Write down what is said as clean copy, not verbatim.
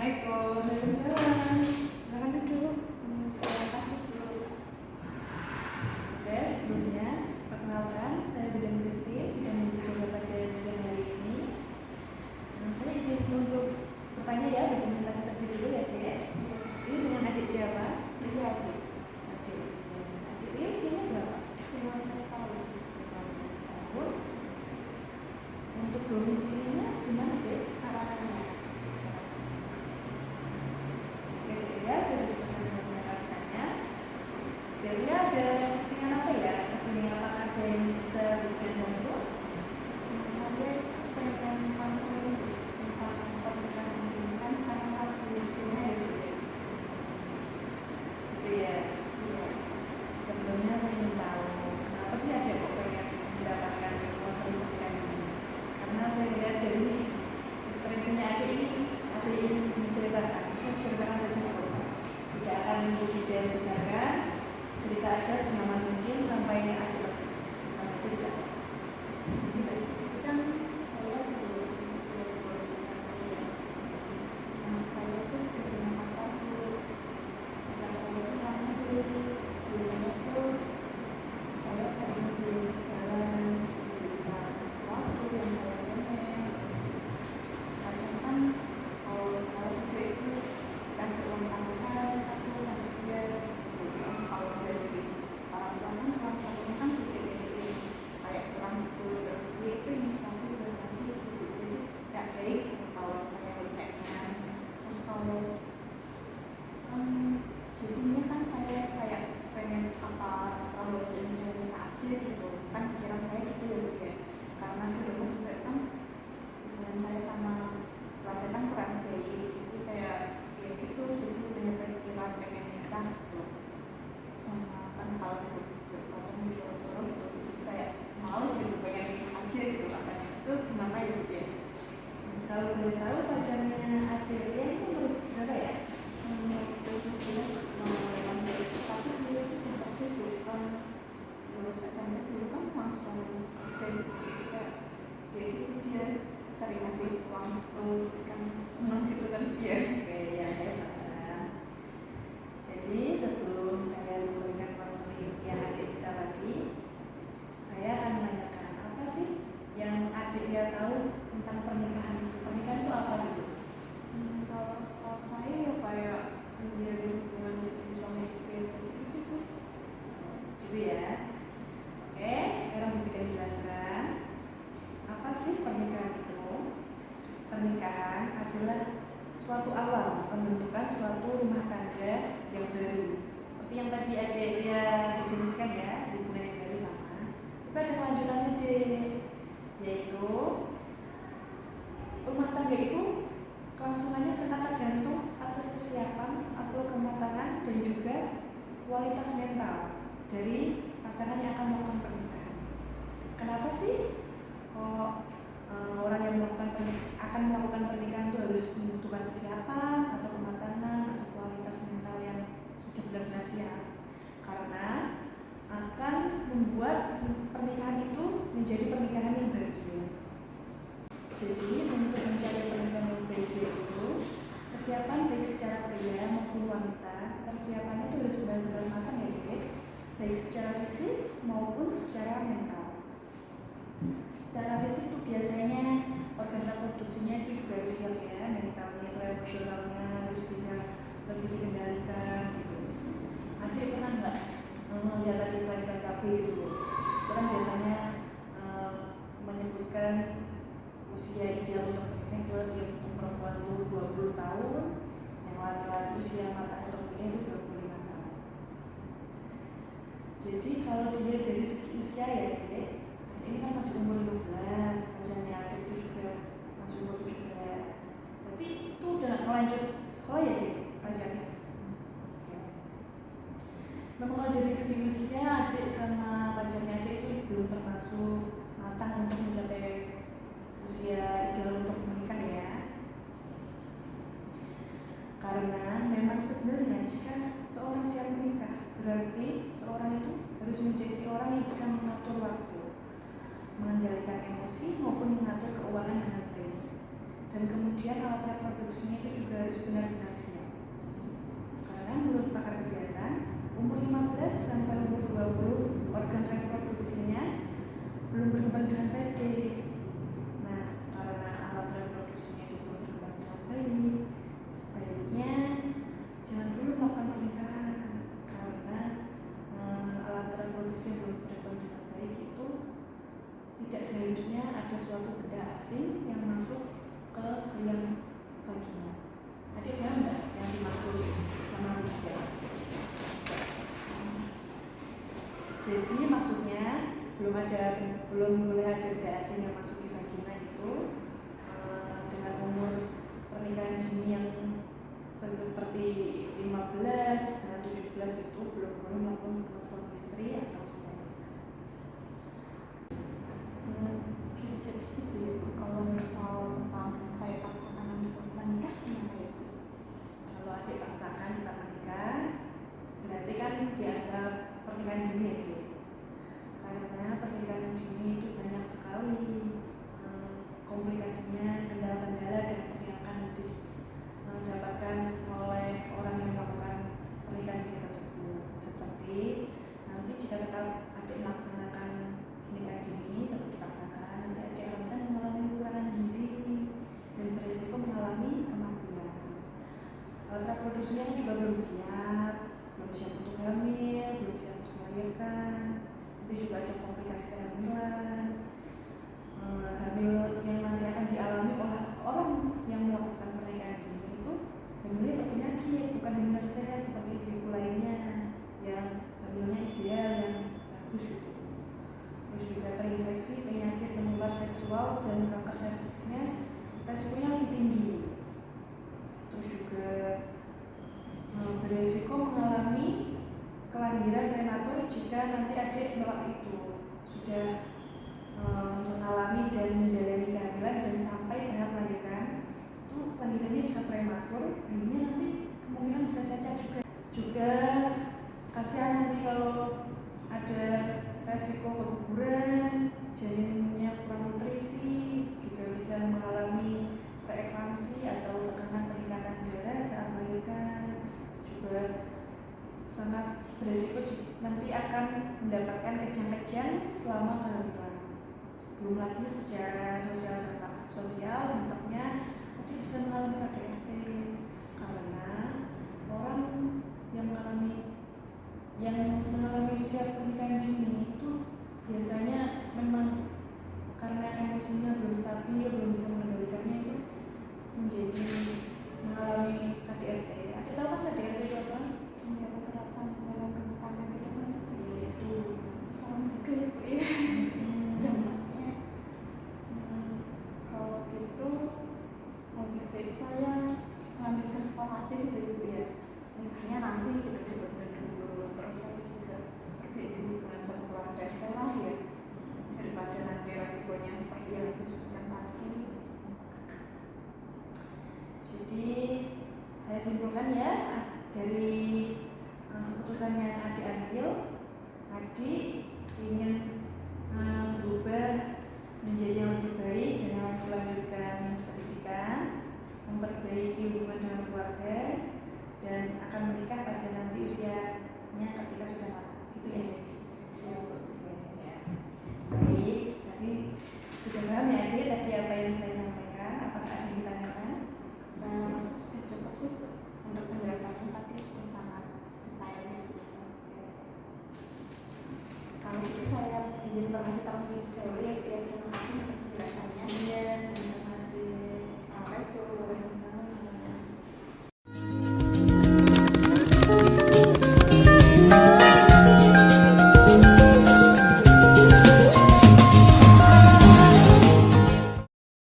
Assalamualaikum. Waalaikumsalam. Silakan duduk. Terima kasih Bu. Oke, sebelumnya perkenalkan, saya Bidan Kristi, bidan yang dicoba pada siang hari ini. Saya izin untuk bertanya ya, dokumentasi terlebih dulu ya, Dek. Ini dengan adik siapa? Iya Bu. Adik. Adik ini usianya berapa? 15 tahun. 15 tahun. Untuk domisilinya di mana, Dek? Karanganyar. Oke, ya, saya sudah selesai mendokumentasikannya. Jadi ada kepentingan apa ya kesini? Apakah ada yang bisa bidan bantu? Saya pengen konseling tentang pernikahan ini kan sekarang lagi musimnya ya Bu. Gitu ya. Iya. Sebelumnya saya ingin tahu kenapa sih ada kok pengen mendapatkan konseling pernikahan ini? Karena saya lihat dari ekspresinya adik ini ada yang diceritakan. Ceritakan saja kok. Tidak akan bidan sekarang. Cerita aja senyaman mungkin sampai adik lebih. Cerita saja tidak. Bisa. Kan saya dulu sebelum polisi saya ya. Saya tuh punya kakak Bu. Kakak saya itu namanya Dewi. Biasanya tuh saya sering diajak jalan, bicara sesuatu yang saya pengen. Karena kan kalau sekarang itu kasih uang tambahan 1 sampai 2 kalau dari orang tua kan uang satunya kan gede-gede kayak kurang itu terus dia itu inisiatif donasi gitu jadi gak baik gitu kalau saya lihatnya. Terus kalau jadinya kan saya kayak pengen apa setelah lulus ini aja gitu kan pikiran saya gitu ya Bu ya. Karena di rumah juga kan hubungan saya sama keluarga kan kurang baik jadi kayak ya gitu jadi punya pikiran pengen nikah gitu sama kan kalau gitu berkotong disuruh-suruh gitu jadi kayak males gitu pengen nikah aja gitu rasanya itu gimana ya Bu ya. Kalau boleh tahu pacarnya adik dia itu umur berapa ya? 17 mau 18 tapi dia itu pintar sih Bu kan lulus SMP dulu kan langsung kerja gitu jadi kayak ya gitu dia sering ngasih uang tuh jadi kan seneng gitu kan dia. Oke, ya saya paham. Jadi sebelum saya memberikan konseling yang adik kita tadi, saya akan menanyakan apa sih yang adik dia tahu tentang pernikahan itu. Pernikahan itu apa gitu? Kalau setahu saya ya kayak menjalin hubungan jadi suami istri aja gitu sih Bu. Gitu ya. Oke, sekarang kita jelaskan apa sih pernikahan itu. Pernikahan adalah suatu awal pembentukan suatu rumah tangga yang baru. Seperti yang tadi adik dia definisikan ya, hubungan yang baru sama. Tapi ada kelanjutannya deh, yaitu rumah tangga itu kelangsungannya sangat tergantung atas kesiapan atau kematangan dan juga kualitas mental dari pasangan yang akan melakukan pernikahan. Kenapa sih kok orang yang akan melakukan pernikahan itu harus membutuhkan kesiapan atau kematangan atau kualitas mental yang sudah benar-benar siap? Karena akan membuat pernikahan itu menjadi pernikahan yang bahagia. Jadi untuk mencari pernikahan yang bahagia itu kesiapan baik secara pria maupun wanita, persiapannya itu harus benar-benar matang ya Dek, baik secara fisik maupun secara mental. Secara fisik itu biasanya organ reproduksinya itu juga harus siap ya, mentalnya atau emosionalnya harus bisa lebih dikendalikan gitu. Adik pernah nggak lihat tadi kelahiran KB gitu? Itu kan biasanya menyebutkan usia ideal untuk menikah itu untuk perempuan itu 20 tahun, yang laki-laki usia matang untuk menikah itu 25 tahun. Jadi kalau dilihat dari segi usia ya Dek, ini kan masih umur 15, pacarnya adik itu juga masih umur 17. Berarti itu udah lanjut sekolah ya Dek, pacarnya? Memang kalau dari segi usia adik sama pacarnya adik itu belum termasuk matang untuk mencapai usia ideal untuk menikah ya. Karena memang sebenarnya jika seorang siap menikah berarti seorang itu harus menjadi orang yang bisa mengatur waktu, mengendalikan emosi maupun mengatur keuangan dengan baik. dan kemudian alat reproduksinya itu juga harus benar-benar siap. Karena menurut pakar kesehatan, umur 15 sampai umur 20 organ reproduksinya belum berkembang dengan baik. Nah, karena alat reproduksinya itu belum berkembang dengan baik, sebaiknya jangan dulu melakukan pernikahan, karena alat reproduksi yang belum berkembang dengan baik itu tidak seharusnya ada suatu benda asing yang masuk ke liang vagina. Adik paham nggak yang dimaksud sama tidak? Jadi maksudnya belum boleh ada benda asing yang masuk di vagina itu dengan umur pernikahan dini yang seperti 15 dan 17 itu belum boleh melakukan hubungan suami istri atau seks. Jadi gitu ya Bu, kalau misal saya paksakan untuk menikah gimana ya Bu? Kalau adik paksakan kita menikah, berarti kan dianggap pernikahan dini ya Dik. Karena pernikahan dini itu banyak sekali komplikasinya, kendala-kendala dan yang akan didapatkan oleh orang yang melakukan pernikahan dini tersebut. Seperti nanti jika tetap adik melaksanakan pernikahan dini, tetap dipaksakan, nanti adik akan mengalami kekurangan gizi dan berisiko mengalami kematian. Alat reproduksinya juga belum siap untuk hamil, belum siap untuk melahirkan. Nanti juga ada komplikasi kehamilan. Hamil yang nanti akan dialami oleh orang yang melakukan pernikahan dini itu hamilnya berpenyakit, bukan hamil sehat seperti ibu lainnya yang hamilnya ideal, yang bagus gitu. Terus juga terinfeksi penyakit menular seksual dan kanker serviksnya resikonya lebih tinggi. Terus juga beresiko mengalami kelahiran prematur jika nanti adik itu sudah mengalami dan menjalani kehamilan dan sampai tahap melahirkan, itu kelahirannya bisa prematur, bayinya nanti kemungkinan bisa cacat juga kasihan nanti kalau ada resiko keguguran, janinnya kurang nutrisi, juga bisa mengalami preeklamsi atau tekanan peningkatan darah saat melahirkan, juga sangat beresiko nanti akan mendapatkan kejang-kejang selama kehamilan. Belum lagi secara sosial dampaknya nanti bisa mengalami KDRT, karena orang yang mengalami usia pernikahan dini itu biasanya memang karena emosinya belum stabil, belum bisa mengendalikannya, itu menjadi mengalami KDRT. Ada tahu kan KDRT itu apa? Kekerasan dalam rumah tangga gitu kan? Itu Serem juga ya Bu ya. Dampaknya kalau gitu lebih baik saya lanjutkan sekolah aja gitu ya Bu ya. Nikahnya nanti gitu dulu, terus saya juga perbaiki hubungan sama keluarga saya lah ya, daripada nanti resikonya seperti yang Ibu sebutkan tadi. Jadi saya simpulkan ya dari keputusan yang adik ambil, adik ingin berubah menjadi yang lebih baik dengan melanjutkan pendidikan, memperbaiki hubungan dengan keluarga, dan akan menikah pada nanti usianya ketika sudah matang. Gitu ya? Ya. Baik, nanti sudah paham ya adik tadi apa yang saya sampaikan? Apakah ada yang ditanyakan? Sudah cukup sih Bu, untuk penjelasannya tadi sangat detailnya gitu. Kalau itu saya izin permisi terlebih dahulu ya Bu ya, terima kasih untuk penjelasannya.